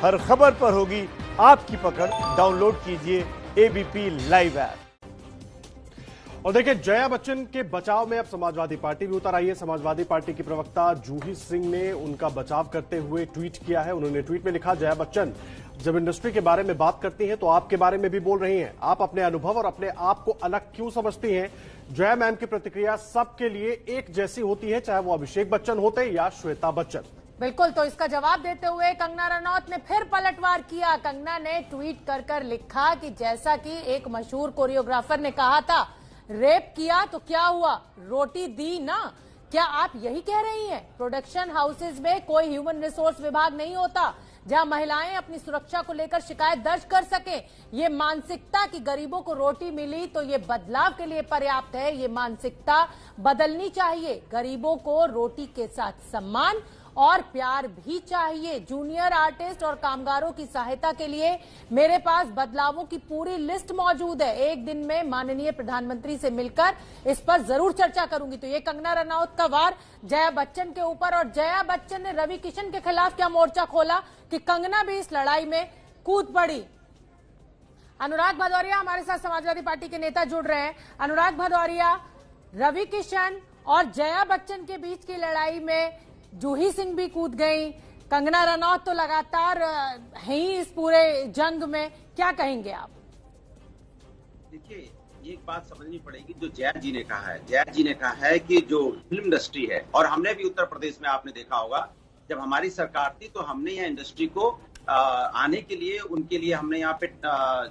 हर खबर पर होगी आपकी पकड़। डाउनलोड कीजिए एबीपी लाइव ऐप। और देखिए, जया बच्चन के बचाव में अब समाजवादी पार्टी भी उतर आई है। समाजवादी पार्टी की प्रवक्ता जूही सिंह ने उनका बचाव करते हुए ट्वीट किया है। उन्होंने ट्वीट में लिखा, जया बच्चन जब इंडस्ट्री के बारे में बात करती हैं तो आपके बारे में भी बोल रही हैं। आप अपने अनुभव और अपने आप को अलग क्यों समझती हैं? जया मैम की प्रतिक्रिया सबके लिए एक जैसी होती है, चाहे वो अभिषेक बच्चन होते या श्वेता बच्चन। बिल्कुल, तो इसका जवाब देते हुए कंगना रनौत ने फिर पलटवार किया। कंगना ने ट्वीट कर लिखा कि जैसा कि एक मशहूर कोरियोग्राफर ने कहा था, रेप किया तो क्या हुआ, रोटी दी ना। क्या आप यही कह रही हैं? प्रोडक्शन हाउसेज में कोई ह्यूमन रिसोर्स विभाग नहीं होता जहां महिलाएं अपनी सुरक्षा को लेकर शिकायत दर्ज कर सके। ये मानसिकता कि गरीबों को रोटी मिली तो ये बदलाव के लिए पर्याप्त है, ये मानसिकता बदलनी चाहिए। गरीबों को रोटी के साथ सम्मान और प्यार भी चाहिए। जूनियर आर्टिस्ट और कामगारों की सहायता के लिए मेरे पास बदलावों की पूरी लिस्ट मौजूद है। एक दिन में माननीय प्रधानमंत्री से मिलकर इस पर जरूर चर्चा करूंगी। तो ये कंगना रनौत का वार जया बच्चन के ऊपर। और जया बच्चन ने रवि किशन के खिलाफ क्या मोर्चा खोला कि कंगना भी इस लड़ाई में कूद पड़ी। अनुराग भदौरिया हमारे साथ समाजवादी पार्टी के नेता जुड़ रहे हैं। अनुराग भदौरिया, रवि किशन और जया बच्चन के बीच की लड़ाई में जूही सिंह भी कूद गई, कंगना रनौत तो लगातार है ही इस पूरे जंग में। क्या कहेंगे आप? देखिए, एक बात समझनी पड़ेगी। जो जया जी ने कहा है, जया जी ने कहा है कि जो फिल्म इंडस्ट्री है, और हमने भी उत्तर प्रदेश में आपने देखा होगा जब हमारी सरकार थी तो हमने यहाँ इंडस्ट्री को आने के लिए उनके लिए हमने यहाँ पे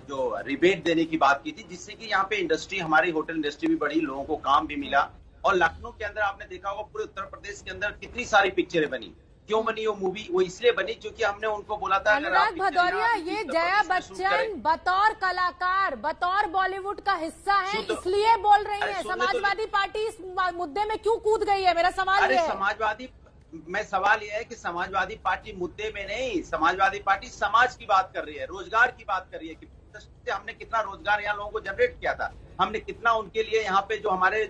जो रिबेट देने की बात की थी, जिससे कि यहाँ पे इंडस्ट्री, हमारी होटल इंडस्ट्री भी बढ़ी, लोगों को काम भी मिला। और लखनऊ के अंदर आपने देखा होगा, पूरे उत्तर प्रदेश के अंदर कितनी सारी पिक्चरें बनी। क्यों बनी वो मूवी? वो इसलिए बनी क्योंकि हमने उनको बोला था। अनुराग भदौरिया, ये जया बच्चन बतौर कलाकार, बतौर बॉलीवुड का हिस्सा है, इसलिए बोल रही है। समाजवादी पार्टी इस मुद्दे में क्यों कूद गई है? मेरा सवाल ये है। सवाल यह है कि समाजवादी पार्टी मुद्दे में नहीं, समाजवादी पार्टी समाज की बात कर रही है, रोजगार की बात कर रही है कि हमने कितना रोजगार यहाँ लोगों को जनरेट किया था, हमने कितना उनके लिए यहाँ पे जो हमारे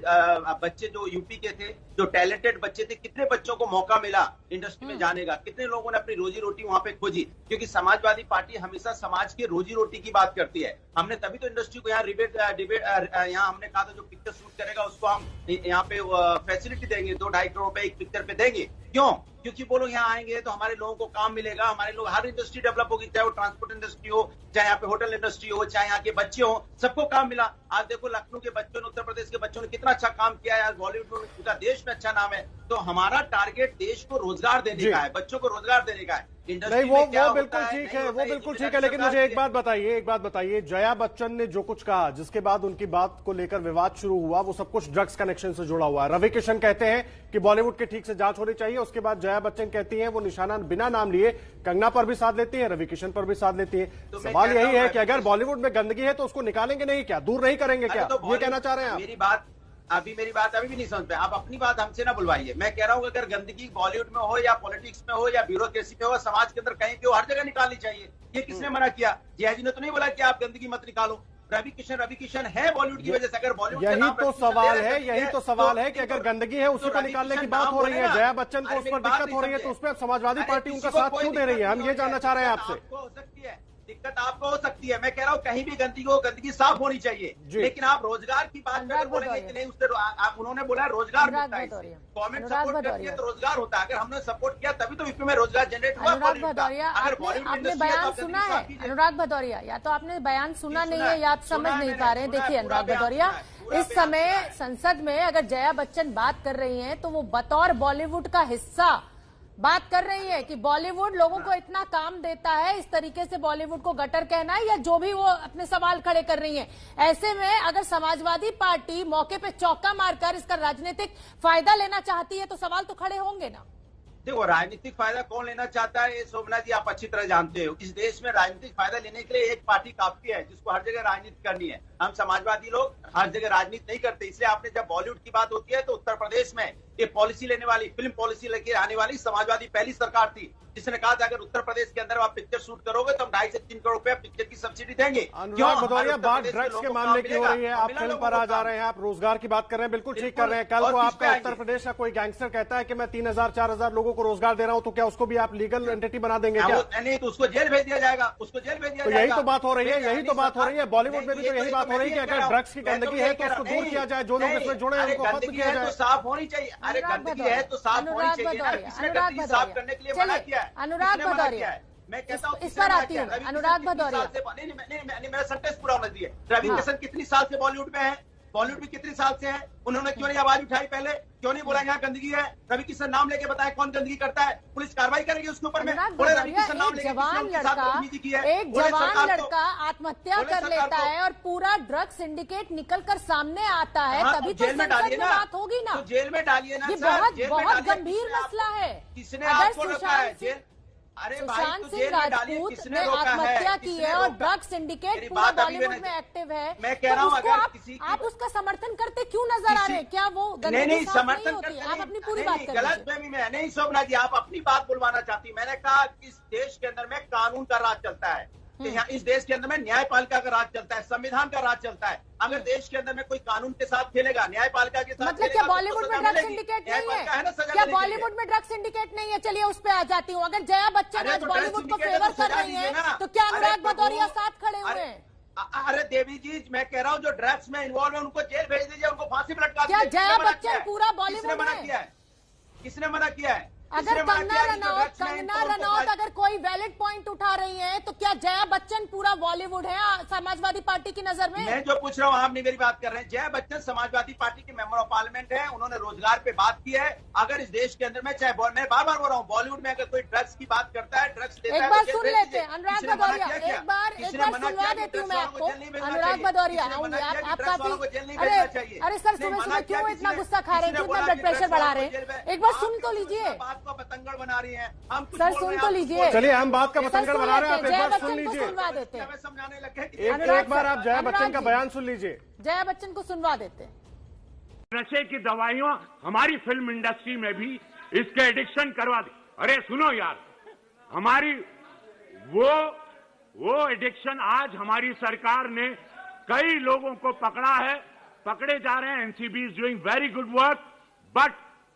बच्चे जो यूपी के थे, जो टैलेंटेड बच्चे थे, कितने बच्चों को मौका मिला इंडस्ट्री में जाने का, कितने लोगों ने अपनी रोजी रोटी वहाँ पे खोजी। क्योंकि समाजवादी पार्टी हमेशा समाज की रोजी रोटी की बात करती है। हमने तभी तो इंडस्ट्री को यहाँ डिबेट यहाँ हमने कहा था जो पिक्चर शूट करेगा उसको हम यहाँ पे फैसिलिटी देंगे, 2-2.5 करोड़ रुपए एक पिक्चर पे देंगे। क्यों? क्योंकि वो लोग यहाँ आएंगे तो हमारे लोगों को काम मिलेगा, हमारे लोग, हर इंडस्ट्री डेवलप होगी, चाहे वो ट्रांसपोर्ट इंडस्ट्री हो, चाहे यहाँ पे होटल इंडस्ट्री हो, चाहे यहाँ के बच्चे हो, सबको काम मिला। आज देखो लखनऊ के बच्चों ने, उत्तर प्रदेश के बच्चों ने कितना अच्छा काम किया है। आज बॉलीवुड में पूरा देश में अच्छा नाम है। तो हमारा टारगेट देश को रोजगार देने का है, बच्चों को रोजगार देने का है। नहीं, वो बिल्कुल ठीक है, वो बिल्कुल ठीक है। लेकिन मुझे एक बात बताइए, जया बच्चन ने जो कुछ कहा, जिसके बाद उनकी बात को लेकर विवाद शुरू हुआ, वो सब कुछ ड्रग्स कनेक्शन से जुड़ा हुआ है। रवि किशन कहते हैं कि बॉलीवुड की ठीक से जांच होनी चाहिए। उसके बाद जया बच्चन कहती हैं वो निशाना बिना नाम लिए कंगना पर भी साथ लेती है, रवि किशन पर भी साथ लेती है। तो सवाल यही है कि अगर बॉलीवुड में गंदगी है तो उसको निकालेंगे नहीं क्या, दूर नहीं करेंगे क्या? ये कहना चाह रहे हैं आप? मेरी बात अभी भी नहीं समझ पाए आप। अपनी बात हमसे ना बुलवाइए। मैं कह रहा हूँ अगर गंदगी बॉलीवुड में हो या पॉलिटिक्स में हो या ब्यूरोक्रेसी में हो, समाज के अंदर कहीं भी हो, हर जगह निकालनी चाहिए। ये किसने मना किया? जया जी ने तो नहीं बोला कि आप गंदगी मत निकालो। रवि किशन है बॉलीवुड की वजह से। अगर बॉलीवुड यही तो सवाल है कि अगर गंदगी है उसी को निकालने की बात हो रही है, जया बच्चन को उस पर दिक्कत हो रही है, तो उस पर समाजवादी पार्टी उनका साथ क्यों दे रही है? हम ये जानना चाह रहे हैं आपसे। हो सकती है दिक्कत, आपको हो सकती है। मैं कह रहा हूँ कहीं भी गंदगी साफ होनी चाहिए, लेकिन आप रोजगार की बात कर बोलेंगे कि नहीं, उससे उन्होंने बोला रोजगार मिलता है। गवर्नमेंट सपोर्ट करती है तो रोजगार होता है। अगर हमने सपोर्ट किया तभी तो यूपी में रोजगार जनरेट हुआ। अनुराग भदौरिया, आपने बयान सुना है? अनुराग भदौरिया, या तो आपने बयान सुना नहीं है या आप समझ नहीं पा रहे हैं। देखिए अनुराग भदौरिया, इस समय संसद में अगर जया बच्चन बात कर रही हैं तो वो बतौर बॉलीवुड का हिस्सा बात कर रही है कि बॉलीवुड लोगों को इतना काम देता है, इस तरीके से बॉलीवुड को गटर कहना है, या जो भी वो अपने सवाल खड़े कर रही हैं। ऐसे में अगर समाजवादी पार्टी मौके पे चौका मारकर इसका राजनीतिक फायदा लेना चाहती है तो सवाल तो खड़े होंगे ना। देखो, राजनीतिक फायदा कौन लेना चाहता है, शोभना जी आप अच्छी तरह जानते हो। इस देश में राजनीतिक फायदा लेने के लिए एक पार्टी काफी है, जिसको हर जगह राजनीति करनी है। हम समाजवादी लोग हर जगह राजनीति नहीं करते। इसलिए आपने जब बॉलीवुड की बात होती है तो उत्तर प्रदेश में ये पॉलिसी लेने वाली, फिल्म पॉलिसी लेके आने वाली समाजवादी पहली सरकार थी जिसने कहा था अगर उत्तर प्रदेश के अंदर आप पिक्चर शूट करोगे तो हम 2.5 से 3 करोड़ रुपया पिक्चर की सब्सिडी देंगे। अनुराग भदौरिया, बात ड्रग्स के मामले की हो रही है, आप फिल्म पर आ जा रहे हैं, आप रोजगार की बात कर रहे हैं, बिल्कुल ठीक कर रहे हैं। कल को आपका उत्तर प्रदेश का कोई गैंगस्टर कहता है कि मैं 3,000-4,000 लोगों को रोजगार दे रहा हूं, तो क्या उसको भी आप लीगल एंटिटी बना देंगे क्या? नहीं तो उसको जेल भेज दिया जाएगा, उसको जेल भेज दिया जाएगा। यही तो बात हो रही है, यही तो बात हो रही है। बॉलीवुड में भी तो यही बात हो रही है कि अगर ड्रग्स की गंदगी है तो उसको दूर किया जाए, जो लोग इसमें जुड़े हैं उनको खत्म किया जाए। साफ होनी चाहिए। अरे गंदगी है तो साफ होनी चाहिए। किसने गंदगी साफ करने के लिए मना किया है? अनुराग भदौरिया, मैं कहता हूँ इस पर आती हूँ अनुराग भदौरिया। नहीं, मेरा सेंटेंस पूरा होना चाहिए। रवि किशन कितनी साल से बॉलीवुड में है? बॉलीवुड में कितनी साल से है? उन्होंने क्यों नहीं आवाज उठाई? पहले क्यों नहीं बोला यहाँ गंदगी है? रवि किशन नाम लेके बताए कौन गंदगी करता है, पुलिस कार्रवाई करेगी उसके ऊपर में। रवि किशन नाम लेके एक जवान लड़का आत्महत्या कर लेता है और पूरा ड्रग सिंडिकेट निकल कर सामने आता है, तभी तो संसद में बात होगी ना। जेल में डालिए ना। ये बहुत गंभीर मसला है। किसने आपको रोका है? जेल सुशांत सिंह राजपूत ने आत्महत्या की है और ड्रग सिंडिकेट पूरा बॉलीवुड में एक्टिव है। मैं कह रहा हूँ अगर आप उसका समर्थन करते क्यों नजर आ रहे हैं? क्या वो नहीं समर्थन होती है? आप अपनी पूरी बात करें। गलत फहमी में नहीं शोभना जी, आप अपनी बात बुलवाना चाहती। मैंने कहा इस देश के अंदर में कानून का राज चलता है, यहाँ इस देश के अंदर में न्यायपालिका का राज चलता है, संविधान का राज चलता है। अगर देश के अंदर में कोई कानून के साथ खेलेगा, न्यायपालिका के साथ मतलब क्या बॉलीवुड में ड्रग सिंडिकेट नहीं है? क्या बॉलीवुड में ड्रग सिंडिकेट नहीं है? चलिए उस पे आ जाती हूँ। अगर जया बच्चन आज बॉलीवुड को फेवर कर रही है तो क्या अनुराग भदौरिया साथ खड़े हुए हैं? अरे देवी जी, मैं कह रहा हूँ जो ड्रग्स में इन्वॉल्व है उनको जेल भेज दीजिए, उनको फांसी पर लटका दीजिए। क्या जया बच्चन पूरा बॉलीवुड मना किया है? किसने मना किया है? अगर कंगना रनौत अगर कोई वैलिड पॉइंट उठा रही है तो क्या जया बच्चन पूरा बॉलीवुड है समाजवादी पार्टी की नजर में? मैं जो पूछ रहा हूँ आप नहीं मेरी बात कर रहे हैं। जया बच्चन समाजवादी पार्टी के मेंबर ऑफ पार्लियामेंट है, उन्होंने रोजगार पे बात की है। अगर इस देश के अंदर में चाहे मैं बार बार बोल रहा हूँ, बॉलीवुड में अगर कोई ड्रग्स की बात करता है, ड्रग्स देता है, एक बार सुन लेते हैं अनुराग भदौरिया, एक बार सुनवा देती हूँ मैं आपको। अनुराग भदौरिया आप काफी, अरे सर सुबह सुबह क्यों इतना गुस्सा खा रहे हैं, क्यों इतना ब्लड प्रेशर बढ़ा रहे हैं? एक बार सुन तो लीजिए। बात को पतंगड़ बना रही है हम, सर सुन तो लीजिए। चलिए हम बात का पतंगड़ बना रहे हैं, आप एक बार सुन लीजिए। सुनवा देते हैं, समझाने लगे। एक बार आप जया बच्चन का बयान सुन लीजिए। जया बच्चन को सुनवा देते हैं। नशे की दवाइयां हमारी फिल्म इंडस्ट्री में भी इसके एडिक्शन करवा दी। अरे सुनो यार, हमारी वो एडिक्शन आज हमारी सरकार ने कई लोगों को पकड़ा है, पकड़े जा रहे हैं। NCB is doing very good work. But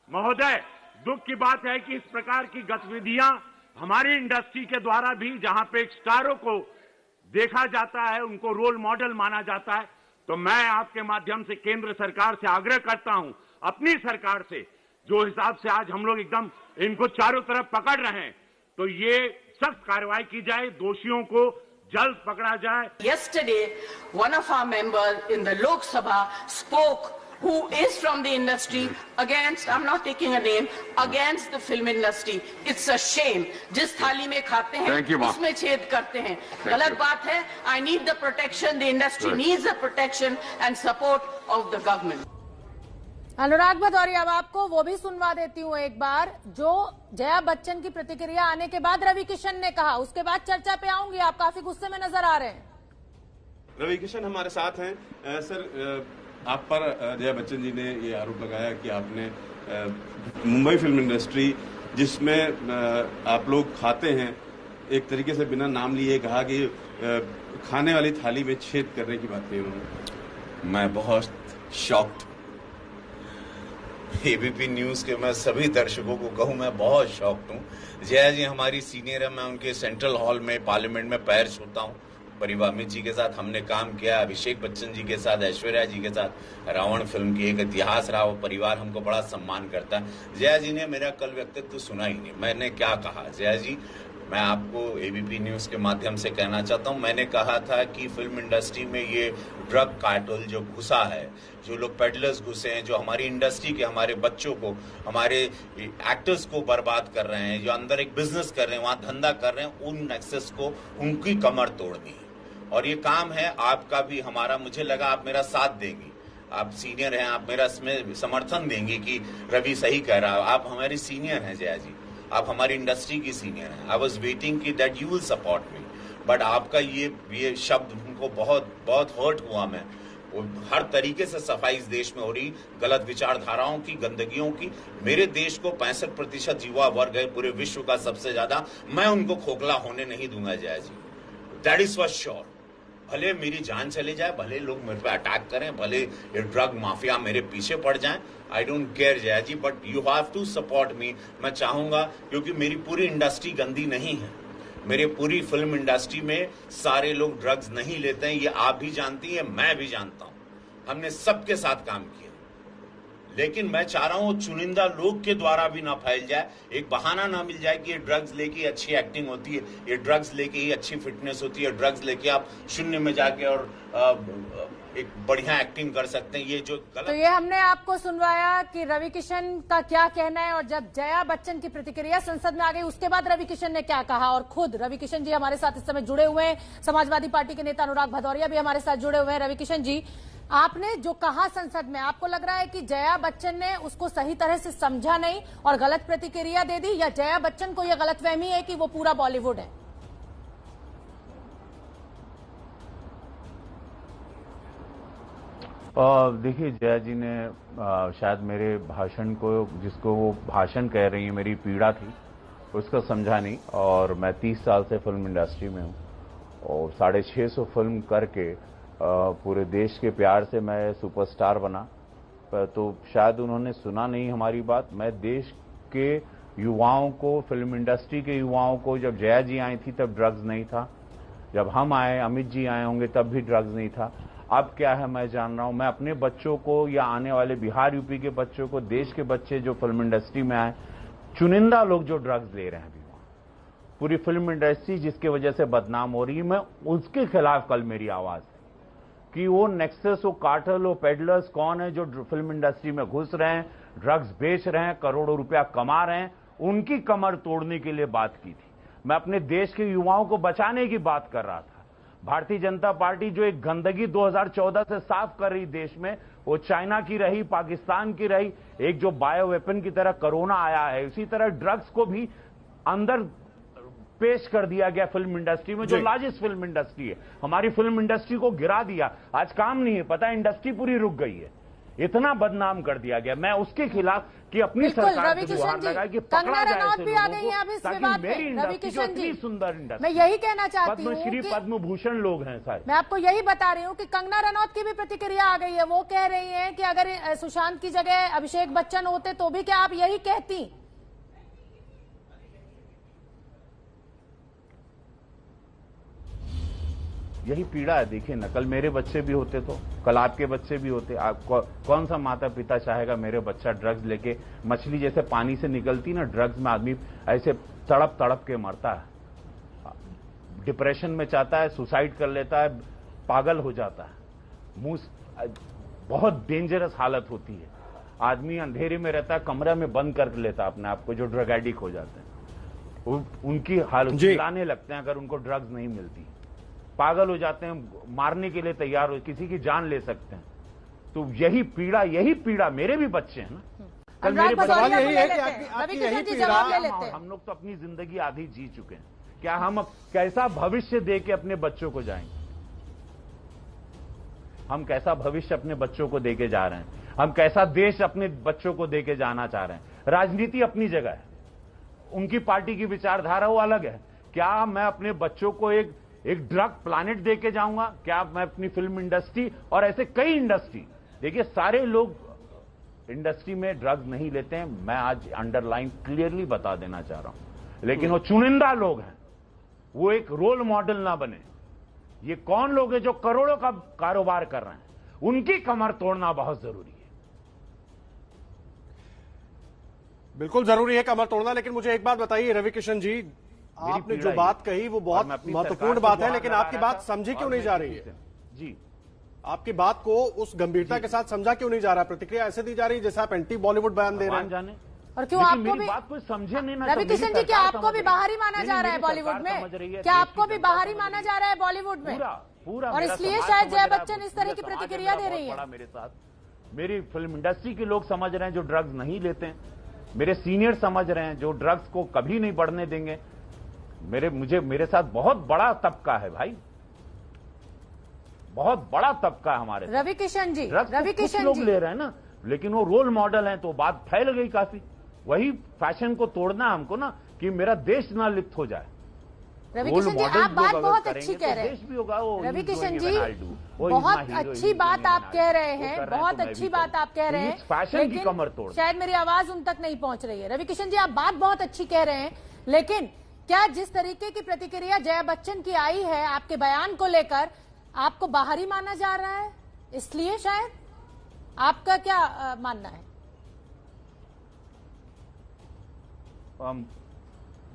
महोदय, दुख की बात है कि इस प्रकार की गतिविधियां हमारी इंडस्ट्री के द्वारा भी, जहां पे स्टारों को देखा जाता है, उनको रोल मॉडल माना जाता है, तो मैं आपके माध्यम से केंद्र सरकार से आग्रह करता हूं, अपनी सरकार से, जो हिसाब से आज हम लोग एकदम इनको चारों तरफ पकड़ रहे हैं, तो ये सख्त कार्रवाई की जाए, दोषियों को जल्द पकड़ा जाए। Yesterday, one of our members in the Lok Sabha spoke, who is from the industry, against, I'm not taking a name, against the film industry. It's a shame. जिस थाली में खाते हैं उसमें छेद करते हैं, गलत बात है। I need the protection, the industry needs the protection and support of the government. अनुराग भदौरिया, अब आपको वो भी सुनवा देती हूँ एक बार, जो जया बच्चन की प्रतिक्रिया आने के बाद रवि किशन ने कहा, उसके बाद चर्चा पे आऊंगी। आप काफी गुस्से में नजर आ रहे हैं। रवि किशन हमारे साथ हैं। सर, आप पर जया बच्चन जी ने ये आरोप लगाया कि आपने मुंबई फिल्म इंडस्ट्री, जिसमें आप लोग खाते हैं, एक तरीके से बिना नाम लिए कहा कि खाने वाली थाली में छेद करने की बात कही उन्होंने। मैं बहुत शॉक्ड, एबीपी न्यूज के मैं सभी दर्शकों को कहूं, मैं बहुत शॉक्ड हूं। जया जी हमारी सीनियर है, मैं उनके सेंट्रल हॉल में पार्लियामेंट में पैर छूता हूं। परिवार अमित जी के साथ हमने काम किया, अभिषेक बच्चन जी के साथ, ऐश्वर्या जी के साथ। रावण फिल्म की एक इतिहास रहा, वो परिवार हमको बड़ा सम्मान करता है। जया जी ने मेरा कल व्यक्तित्व सुना ही नहीं। मैंने क्या कहा? जया जी, मैं आपको एबीपी न्यूज के माध्यम से कहना चाहता हूं, मैंने कहा था कि फिल्म इंडस्ट्री में ये ड्रग कार्टेल जो घुसा है, जो लोग पेडलर्स घुसे हैं, जो हमारी इंडस्ट्री के, हमारे बच्चों को, हमारे एक्टर्स को बर्बाद कर रहे हैं, जो अंदर एक बिजनेस कर रहे हैं, वहां धंधा कर रहे हैं, उन एक्सेस को, उनकी कमर तोड़नी है। और ये काम है आपका भी, हमारा। मुझे लगा आप मेरा साथ देंगी, आप सीनियर हैं, आप मेरा इसमें समर्थन देंगे कि रवि सही कह रहा है। आप हमारी सीनियर हैं जया जी, आप हमारी इंडस्ट्री की सीनियर हैं। आई वॉज वेटिंग कि that you will support me, but आपका ये शब्द उनको बहुत बहुत हर्ट हुआ मैं। हर तरीके से सफाई इस देश में हो रही, गलत विचारधाराओं की, गंदगियों की। मेरे देश को 65% युवा वर्ग है पूरे विश्व का सबसे ज्यादा, मैं उनको खोखला होने नहीं दूंगा जया जी, दैट इज फॉर श्योर। भले मेरी जान चले जाए, भले लोग मेरे पे अटैक करें, भले ये ड्रग माफिया मेरे पीछे पड़ जाएं, I don't care Jaya ji, but you have to support me. मैं चाहूंगा, क्योंकि मेरी पूरी इंडस्ट्री गंदी नहीं है, मेरे पूरी फिल्म इंडस्ट्री में सारे लोग ड्रग्स नहीं लेते हैं, ये आप भी जानती हैं, मैं भी जानता हूं, हमने सबके साथ काम किया। लेकिन मैं चाह रहा हूं चुनिंदा लोग के द्वारा भी ना फैल जाए, एक बहाना ना मिल जाए कि ये ड्रग्स लेके अच्छी एक्टिंग होती है, ये ड्रग्स लेके ही अच्छी फिटनेस होती है, ड्रग्स लेके आप शून्य में जाके और एक बढ़िया एक्टिंग कर सकते हैं। ये जो गलत, तो ये हमने आपको सुनवाया कि रवि किशन का क्या कहना है, और जब जया बच्चन की प्रतिक्रिया संसद में आ गई उसके बाद रवि किशन ने क्या कहा। और खुद रवि किशन जी हमारे साथ इस समय जुड़े हुए हैं, समाजवादी पार्टी के नेता अनुराग भदौरिया भी हमारे साथ जुड़े हुए हैं। रवि किशन जी, आपने जो कहा संसद में, आपको लग रहा है कि जया बच्चन ने उसको सही तरह से समझा नहीं और गलत प्रतिक्रिया दे दी, या जया बच्चन को यह गलतफहमी है कि वो पूरा बॉलीवुड है? देखिए, जया जी ने शायद मेरे भाषण को, जिसको वो भाषण कह रही है, मेरी पीड़ा थी, उसको समझा नहीं। और मैं 30 साल से फिल्म इंडस्ट्री में हूँ और 650 फिल्म करके पूरे देश के प्यार से मैं सुपरस्टार बना, तो शायद उन्होंने सुना नहीं हमारी बात। मैं देश के युवाओं को, फिल्म इंडस्ट्री के युवाओं को, जब जया जी आई थी तब ड्रग्स नहीं था, जब हम आए, अमित जी आए होंगे तब भी ड्रग्स नहीं था। अब क्या है मैं जान रहा हूं। मैं अपने बच्चों को, या आने वाले बिहार यूपी के बच्चों को, देश के बच्चे जो फिल्म इंडस्ट्री में आए, चुनिंदा लोग जो ड्रग्स ले रहे हैं अभी वहां, पूरी फिल्म इंडस्ट्री जिसकी वजह से बदनाम हो रही है, मैं उसके खिलाफ कल मेरी आवाज है कि वो नेक्सस, वो कार्टेल, वो पेडलर्स कौन है जो फिल्म इंडस्ट्री में घुस रहे हैं, ड्रग्स बेच रहे हैं, करोड़ों रुपया कमा रहे हैं, उनकी कमर तोड़ने के लिए बात की थी। मैं अपने देश के युवाओं को बचाने की बात कर रहा था। भारतीय जनता पार्टी जो एक गंदगी 2014 से साफ कर रही देश में, वो चाइना की रही, पाकिस्तान की रही, एक जो बायो वेपन की तरह कोरोना आया है, उसी तरह ड्रग्स को भी अंदर पेश कर दिया गया फिल्म इंडस्ट्री में, जो लार्जेस्ट फिल्म इंडस्ट्री है। हमारी फिल्म इंडस्ट्री को गिरा दिया, आज काम नहीं है, पता है, इंडस्ट्री पूरी रुक गई है, इतना बदनाम कर दिया गया। मैं उसके खिलाफ कि अपनी सरकार को गुहार लगाए कि पकड़ा जाए ऐसे लोगों को, ताकि मेरी इंडस्ट्री जो इतनी सुंदर इंडस्ट्री, मैं यही कहना चाहती हूँ, पद्मश्री पद्म भूषण लोग हैं सारे। मैं आपको यही बता रही हूँ कि कंगना रनौत की भी प्रतिक्रिया आ गई है। वो कह रही हैं कि अगर सुशांत की जगह अभिषेक बच्चन होते तो भी क्या आप यही कहती? यही पीड़ा है। देखिए ना, कल मेरे बच्चे भी होते तो कल आपके बच्चे भी होते। आप कौन सा माता पिता चाहेगा मेरे बच्चा ड्रग्स लेके, मछली जैसे पानी से निकलती ना, ड्रग्स में आदमी ऐसे तड़प तड़प के मरता है, डिप्रेशन में जाता है, सुसाइड कर लेता है, पागल हो जाता है, मुंह बहुत डेंजरस हालत होती है। आदमी अंधेरे में रहता है, कमरा में बंद कर लेता है अपने आप को, जो ड्रग एडिक्ट हो जाते हैं, उनकी हालत चिल्लाने लगते हैं अगर उनको ड्रग्स नहीं मिलती, पागल हो जाते हैं, मारने के लिए तैयार हो, किसी की जान ले सकते हैं। तो यही पीड़ा मेरे भी बच्चे हैं ना, कल मेरे सवाल यही है कि आपकी यही पीड़ा, हम लोग तो अपनी जिंदगी आधी जी चुके हैं, क्या हम अब कैसा भविष्य दे के अपने बच्चों को जाएंगे? हम कैसा भविष्य अपने बच्चों को देके जा रहे हैं, हम कैसा देश अपने बच्चों को देके जाना चाह रहे हैं? राजनीति अपनी जगह है, उनकी पार्टी की विचारधारा वो अलग है। क्या मैं अपने बच्चों को एक ड्रग प्लानेट देके जाऊंगा? क्या मैं अपनी फिल्म इंडस्ट्री और ऐसे कई इंडस्ट्री, देखिए सारे लोग इंडस्ट्री में ड्रग्स नहीं लेते हैं, मैं आज अंडरलाइन क्लियरली बता देना चाह रहा हूं, लेकिन वो चुनिंदा लोग हैं, वो एक रोल मॉडल ना बने। ये कौन लोग हैं जो करोड़ों का कारोबार कर रहे हैं, उनकी कमर तोड़ना बहुत जरूरी है। बिल्कुल जरूरी है कमर तोड़ना। लेकिन मुझे एक बात बताइए रवि किशन जी, आपने जो बात कही वो बहुत महत्वपूर्ण बात है, लेकिन आपकी बात समझी क्यों नहीं जा रही है? जी, आपकी बात को उस गंभीरता के साथ समझा क्यों नहीं जा रहा? प्रतिक्रिया ऐसे दी जा रही है जैसे आप एंटी बॉलीवुड बयान दे रहे हैं। जाने और क्यों आपको भी बात कोई समझे नहीं ना? रवि किशन जी, क्या आपको भी बाहरी माना जा रहा है बॉलीवुड में? क्या आपको भी बाहरी माना जा रहा है बॉलीवुड में? पूरा और इसलिए शायद जया बच्चन इस तरह की प्रतिक्रिया दे रही है। मेरे साथ मेरी फिल्म इंडस्ट्री के लोग समझ रहे हैं जो ड्रग्स नहीं लेते हैं, मेरे सीनियर समझ रहे हैं जो ड्रग्स को कभी नहीं बढ़ने देंगे। मेरे साथ बहुत बड़ा तबका है भाई, बहुत बड़ा तबका है हमारे साथ। रवि किशन जी, ड्रग्स रवि तो कुछ किशन लोग जी ले रहे हैं ना, लेकिन वो रोल मॉडल हैं तो बात फैल गई काफी। वही फैशन को तोड़ना है हमको ना, कि मेरा देश ना लिप्त हो जाए। रवि किशन जी, आप बात बहुत अच्छी कह रहे हैं। रवि किशन जी, बहुत अच्छी बात आप कह रहे हैं, बहुत अच्छी बात आप कह रहे हैं, फैशन की कमर तोड़। शायद मेरी आवाज उन तक नहीं पहुंच रही है। रवि किशन जी, आप बात बहुत अच्छी कह रहे हैं, लेकिन क्या जिस तरीके की प्रतिक्रिया जया बच्चन की आई है आपके बयान को लेकर, आपको बाहरी माना जा रहा है? इसलिए शायद आपका क्या मानना है?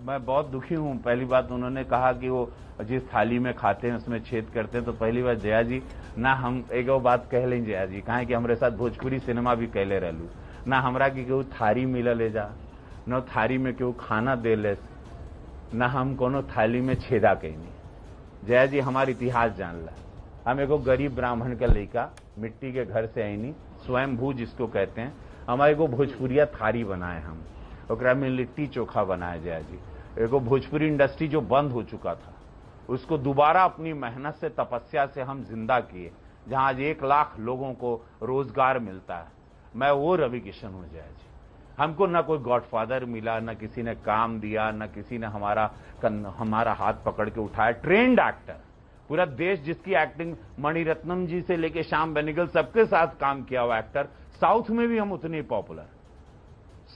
मैं बहुत दुखी हूं। पहली बात, उन्होंने कहा कि वो जिस थाली में खाते हैं उसमें छेद करते हैं, तो पहली बात जया जी ना, हम एक और बात कह लें जया जी, कहा कि हमारे साथ भोजपुरी सिनेमा भी कहले रहलू ना, हमरा की केहू थारी मिला ले जा, न थारी में केहू खाना दे ले, न हम कोनो थाली में छेदा कहनी। जया जी हमारा इतिहास जान ला, हम एगो गरीब ब्राह्मण का लड़का मिट्टी के घर से आईनी, स्वयंभू जिसको कहते हैं, हमारे को भोजपुरिया थारी बनाए, हम ओकरा में लिट्टी चोखा बनाए। जया जी, एगो भोजपुरी इंडस्ट्री जो बंद हो चुका था, उसको दोबारा अपनी मेहनत से, तपस्या से हम जिंदा किए, जहां आज 1 लाख लोगों को रोजगार मिलता है। मैं वो रवि किशन हूं जया जी। हमको न कोई गॉडफादर मिला, न किसी ने काम दिया, न किसी ने हमारा हाथ पकड़ के उठाया। ट्रेंड एक्टर, पूरा देश जिसकी एक्टिंग मणिरत्नम जी से लेके श्याम बेनेगल सबके साथ काम किया हुआ एक्टर, साउथ में भी हम उतने पॉपुलर।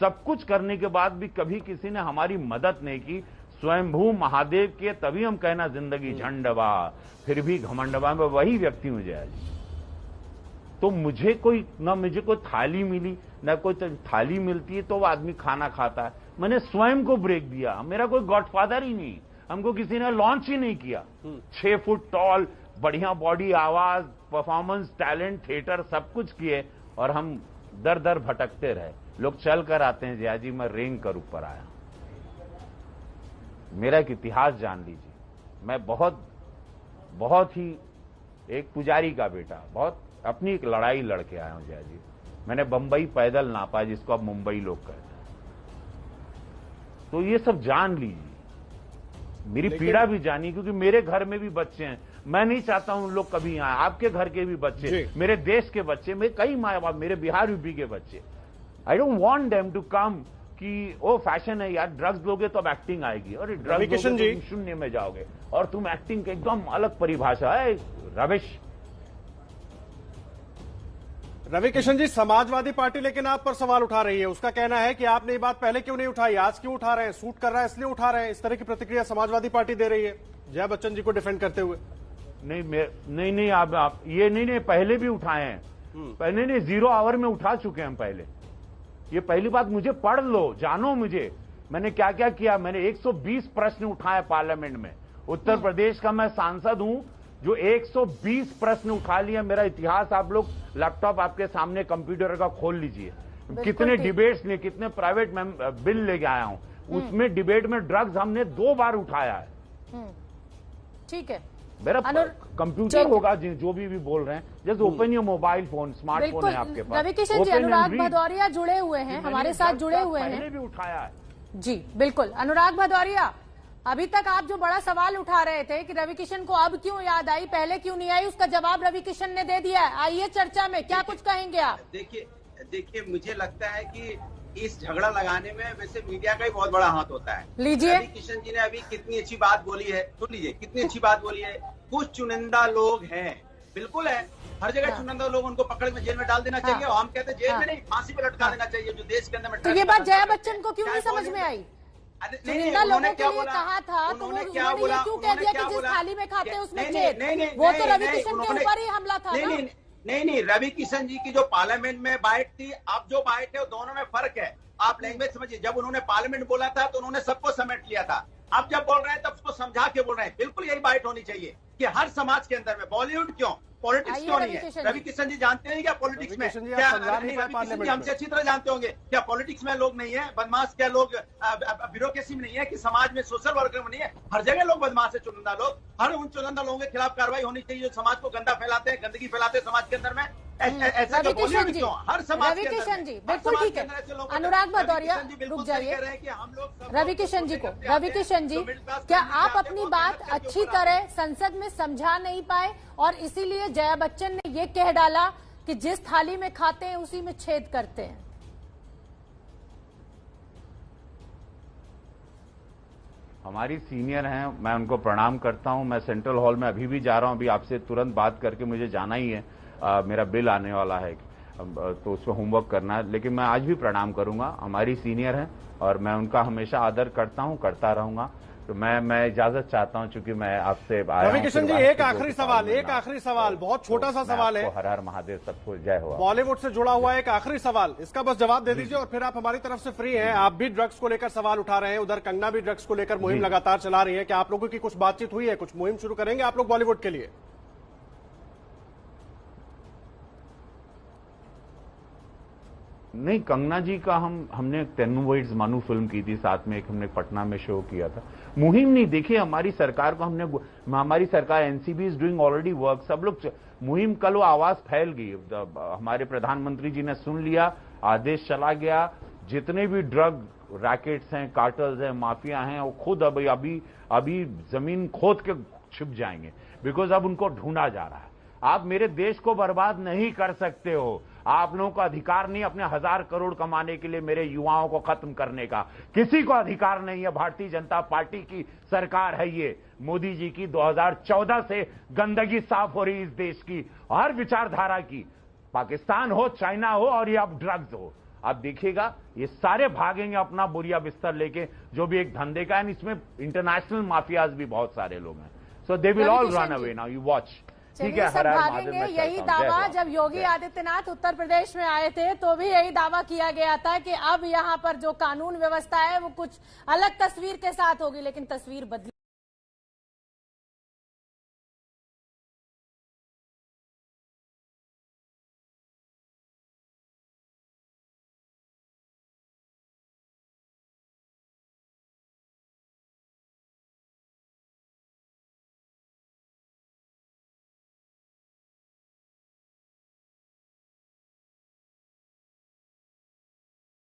सब कुछ करने के बाद भी कभी किसी ने हमारी मदद नहीं की। स्वयंभू महादेव के तभी हम कहना जिंदगी झंडवा फिर भी घमंडवा, में वही व्यक्ति हूं जया जी। तो मुझे कोई थाली मिली, न कोई थाली मिलती है तो वो आदमी खाना खाता है। मैंने स्वयं को ब्रेक दिया, मेरा कोई गॉडफादर ही नहीं, हमको किसी ने लॉन्च ही नहीं किया। 6 फुट टॉल, बढ़िया बॉडी, आवाज, परफॉर्मेंस, टैलेंट, थिएटर सब कुछ किए, और हम दर दर भटकते रहे। लोग चल कर आते हैं जया जी, मैं रेंग कर ऊपर आया। मेरा एक इतिहास जान लीजिए। मैं बहुत ही एक पुजारी का बेटा, बहुत अपनी एक लड़ाई लड़के आया हूं जया जी। मैंने बंबई पैदल नापा, जिसको अब मुंबई लोग कहते हैं। तो ये सब जान लीजिए, मेरी पीड़ा भी जानी, क्योंकि मेरे घर में भी बच्चे हैं। मैं नहीं चाहता हूं उन लोग कभी आए। आपके घर के भी बच्चे, मेरे देश के बच्चे, मेरे कई माँ बाप, मेरे बिहार यूपी के बच्चे, I don't want them to come कि वो फैशन है यार, ड्रग्स लोगे तो अब एक्टिंग आएगी, और ड्रग्स लोगे तो तुम शून्य में जाओगे, और तुम एक्टिंग की एकदम अलग परिभाषा है। रवि किशन जी, समाजवादी पार्टी लेकिन आप पर सवाल उठा रही है। उसका कहना है कि आपने ये बात पहले क्यों नहीं उठाई, आज क्यों उठा रहे हैं, सूट कर रहा है इसलिए उठा रहे हैं। इस तरह की प्रतिक्रिया समाजवादी पार्टी दे रही है जया बच्चन जी को डिफेंड करते हुए। नहीं, आप ये नहीं, पहले भी उठाए हैं, पहले नहीं, 0 आवर में उठा चुके हैं हम पहले। ये पहली बात, मुझे पढ़ लो, जानो मुझे, मैंने क्या क्या किया। मैंने 120 प्रश्न उठाए पार्लियामेंट में। उत्तर प्रदेश का मैं सांसद हूं जो 120 प्रश्न उठा लिया। मेरा इतिहास आप लोग, लैपटॉप आपके सामने, कंप्यूटर का खोल लीजिए, कितने डिबेट्स लिए, कितने प्राइवेट बिल लेके आया हूं। उसमें डिबेट में ड्रग्स हमने 2 बार उठाया है। ठीक है, मेरा कंप्यूटर होगा जो भी बोल रहे हैं, जैसे open your mobile phone, smartphone है आपके पास। रवि किशन जी, अनुराग भदौरिया जुड़े हुए हैं हमारे साथ, जुड़े हुए हैं। पहले भी उठाया है जी, बिल्कुल। अनुराग भदौरिया, अभी तक आप जो बड़ा सवाल उठा रहे थे कि रवि किशन को अब क्यों याद आई, पहले क्यों नहीं आई, उसका जवाब रवि किशन ने दे दिया है। आइए चर्चा में, क्या कुछ कहेंगे आप? देखिए, मुझे लगता है कि इस झगड़ा लगाने में वैसे मीडिया का ही बहुत बड़ा हाथ होता है। लीजिए, रवि किशन जी ने अभी कितनी अच्छी बात बोली है, सुन लीजिए, कितनी अच्छी बात बोली है। कुछ चुनिंदा लोग हैं, बिल्कुल है, हर जगह चुनिंदा लोग, उनको पकड़ में जेल में डाल देना चाहिए। और हम कहते हैं जेल में नहीं, फांसी पे लटका देना चाहिए, जो देश के अंदर में। तो ये बात जया बच्चन को क्यों नहीं समझ में आई? चुनिंदा लोगों के लिए कहा था, तो उन्होंने क्यों कह दिया कि जिस थाली में खाते हैं उसमें छेद? वो तो रवि किशन के ऊपर ही हमला था ना। नहीं, रवि किशन जी की जो पार्लियामेंट में बाइट थी, अब जो बाइट है, दोनों में फर्क है। आप लैंग्वेज समझिए। जब उन्होंने पार्लियामेंट बोला था तो उन्होंने सबको समेट लिया था। अब जब बोल रहे हैं तब उसको समझा के बोल रहे हैं। बिल्कुल यही बाइट होनी चाहिए कि हर समाज के अंदर में, बॉलीवुड क्यों, पॉलिटिक्स क्यों नहीं है। रवि किशन जी जानते हैं क्या पॉलिटिक्स में? क्या रवि किशन जी हमसे अच्छी तरह जानते होंगे क्या पॉलिटिक्स में लोग नहीं है बदमाश? क्या लोग ब्यूरोक्रेसी में नहीं है कि समाज में सोशल वर्कर में नहीं है? हर जगह लोग बदमाश है, चुनिंदा लोग। हर उन चुनिंदा लोगों के खिलाफ कार्रवाई होनी चाहिए जो समाज को गंदा फैलाते हैं, गंदगी फैलाते हैं समाज के अंदर में। ऐसा तो बोलिए भी क्यों? हर समाज के अंदर रविकिशन जी हर बिल्कुल समाज ठीक के है। अंदर ऐसे लोग अनुराग हैं। भदौरिया रविकिशन जी बिल्कुल रुक सही जाइए। कह रहे हैं कि हम लोग सब रविकिशन जी को, लेकर आते हैं। रविकिशन जी, जो middle class क्या family आप से आते हैं, अपनी वो बात मेहनत करके अच्छी ऊपर तरह संसद में समझा नहीं पाए और इसीलिए जया बच्चन ने ये कह डाला कि जिस थाली में खाते हैं उसी में छेद करते हैं? हमारी सीनियर हैं, मैं उनको प्रणाम करता हूं। मैं सेंट्रल हॉल में अभी भी जा रहा हूं, अभी आपसे तुरंत बात करके मुझे जाना ही है। मेरा बिल आने वाला है तो उस पर होमवर्क करना है, लेकिन मैं आज भी प्रणाम करूंगा। हमारी सीनियर हैं और मैं उनका हमेशा आदर करता हूं, करता रहूंगा। तो मैं इजाजत चाहता हूं, चूंकि मैं आपसे आया हूं। रविकिशन जी, एक आखिरी सवाल, बहुत छोटा सा सवाल है। हर हर महादेव, सबको जय हो। बॉलीवुड से जुड़ा हुआ एक आखिरी सवाल, इसका बस जवाब दे दीजिए और फिर आप हमारी तरफ से फ्री हैं। आप भी ड्रग्स को लेकर सवाल उठा रहे हैं, उधर कंगना भी ड्रग्स को लेकर मुहिम लगातार चला रही है। क्या आप लोगों की कुछ बातचीत हुई है? कुछ मुहिम शुरू करेंगे आप लोग बॉलीवुड के लिए? नहीं, कंगना जी का हमने तेनुवाइट्स मानू फिल्म की थी, साथ में एक हमने पटना में शो किया था। मुहिम नहीं, देखिए हमारी सरकार को हमारी सरकार NCB is doing already work. सब लोग मुहिम, कल वो आवाज फैल गई, हमारे प्रधानमंत्री जी ने सुन लिया, आदेश चला गया। जितने भी ड्रग रैकेट्स हैं, कार्टल्स हैं, माफिया हैं, वो खुद अभी जमीन खोद के छिप जाएंगे, बिकॉज अब उनको ढूंढा जा रहा है। आप मेरे देश को बर्बाद नहीं कर सकते हो। आप लोगों का अधिकार नहीं अपने 1000 करोड़ कमाने के लिए मेरे युवाओं को खत्म करने का। किसी को अधिकार नहीं है। भारतीय जनता पार्टी की सरकार है ये, मोदी जी की। 2014 से गंदगी साफ हो रही इस देश की, हर विचारधारा की। पाकिस्तान हो, चाइना हो और ये अब ड्रग्स हो। आप देखिएगा ये सारे भागेंगे अपना बोरिया बिस्तर लेके, जो भी एक धंधे का है। इसमें इंटरनेशनल माफियाज भी बहुत सारे लोग हैं। So they will all run away now, you watch. ठीक है, सब भागेंगे, यही दावा जब योगी आदित्यनाथ उत्तर प्रदेश में आए थे तो भी यही दावा किया गया था कि अब यहाँ पर जो कानून व्यवस्था है वो कुछ अलग तस्वीर के साथ होगी, लेकिन तस्वीर बदली।